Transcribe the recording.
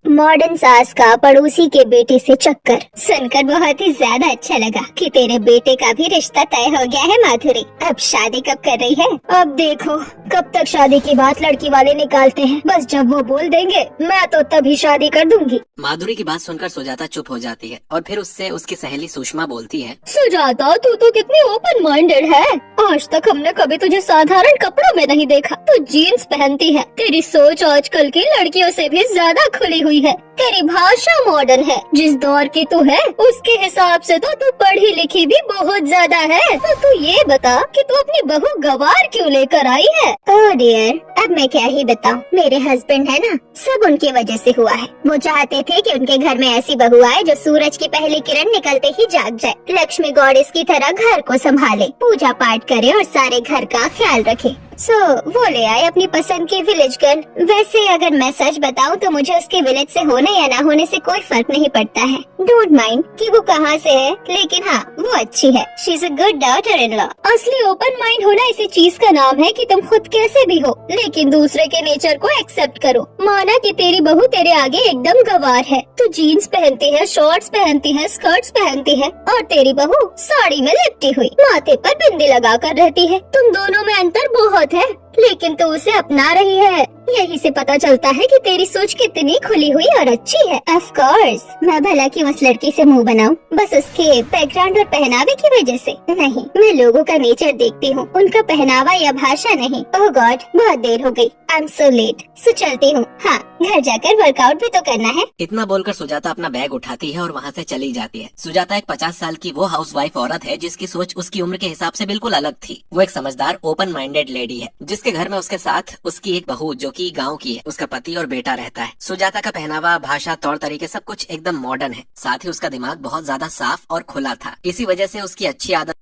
Modern सास का पड़ोसी के बेटे से चक्कर सुनकर बहुत ही ज्यादा अच्छा लगा कि तेरे बेटे का भी रिश्ता तय हो गया है माधुरी। अब शादी कब कर रही है? अब देखो कब तक शादी की बात लड़की वाले निकालते हैं, बस जब वो बोल देंगे मैं तो तभी शादी कर दूंगी। माधुरी की बात सुनकर सुजाता चुप हो जाती है और फिर उससे उसकी सहेली सुषमा बोलती है, सुजाता तू तो कितनी ओपन माइंडेड है। आज तक हमने कभी तुझे साधारण कपड़ों में नहीं देखा। तू जीन्स पहनती है। तेरी सोच आजकल की लड़कियों से भी ज्यादा खुली हुई है। तेरी भाषा मॉडर्न है। जिस दौर की तू है उसके हिसाब से तो तू पढ़ी लिखी भी बहुत ज्यादा है। तो तू ये बता कि तू अपनी बहू गवार क्यों लेकर आई है? ओह डियर, अब मैं क्या ही बताऊं। मेरे हस्बैंड है ना, सब उनकी वजह से हुआ है। वो चाहते थे कि उनके घर में ऐसी बहू आए जो सूरज की पहली किरण निकलते ही जाग जाए, लक्ष्मी गॉडेस की तरह घर को संभाले, पूजा पाठ करे और सारे घर का ख्याल रखे। वो ले आए अपनी पसंद की विलेज गर्ल। वैसे अगर मैं सच बताऊं तो मुझे उसके विलेज से होने या ना होने से कोई फर्क नहीं पड़ता है। डोंट माइंड कि वो कहाँ से है, लेकिन हाँ वो अच्छी है। She is a good daughter in law. असली ओपन माइंड होना इसी चीज का नाम है कि तुम खुद कैसे भी हो लेकिन दूसरे के नेचर को एक्सेप्ट करो। माना कि तेरी बहू तेरे आगे एकदम गवार है। तू जीन्स पहनती है, शॉर्ट्स पहनती है, स्कर्ट्स पहनती है और तेरी बहू साड़ी में लिपटी हुई माथे पर बिंदी लगा कर रहती है। तुम दोनों में अंतर बहुत है, लेकिन तू उसे अपना रही है। यही से पता चलता है कि तेरी सोच कितनी खुली हुई और अच्छी है। ऑफ कोर्स मैं भला क्यों उस लड़की से मुंह बनाऊं, बस उसके बैकग्राउंड और पहनावे की वजह से नहीं। मैं लोगों का नेचर देखती हूँ, उनका पहनावा या भाषा नहीं। ओह गॉड, बहुत देर हो गई। I am so let. सो चलती हूँ। हाँ, घर जाकर वर्कआउट भी तो करना है। इतना बोलकर सुजाता अपना बैग उठाती है और वहाँ से चली जाती है। सुजाता एक 50 साल की वो हाउसवाइफ औरत है जिसकी सोच उसकी उम्र के हिसाब से बिल्कुल अलग थी। वो एक समझदार ओपन माइंडेड लेडी है जिसके घर में उसके साथ उसकी एक बहू जो कि गांव की है, उसका पति और बेटा रहता है। सुजाता का पहनावा, भाषा, तौर तरीके सब कुछ एकदम मॉडर्न है। साथ ही उसका दिमाग बहुत ज्यादा साफ और खुला था। इसी वजह से उसकी अच्छी आदत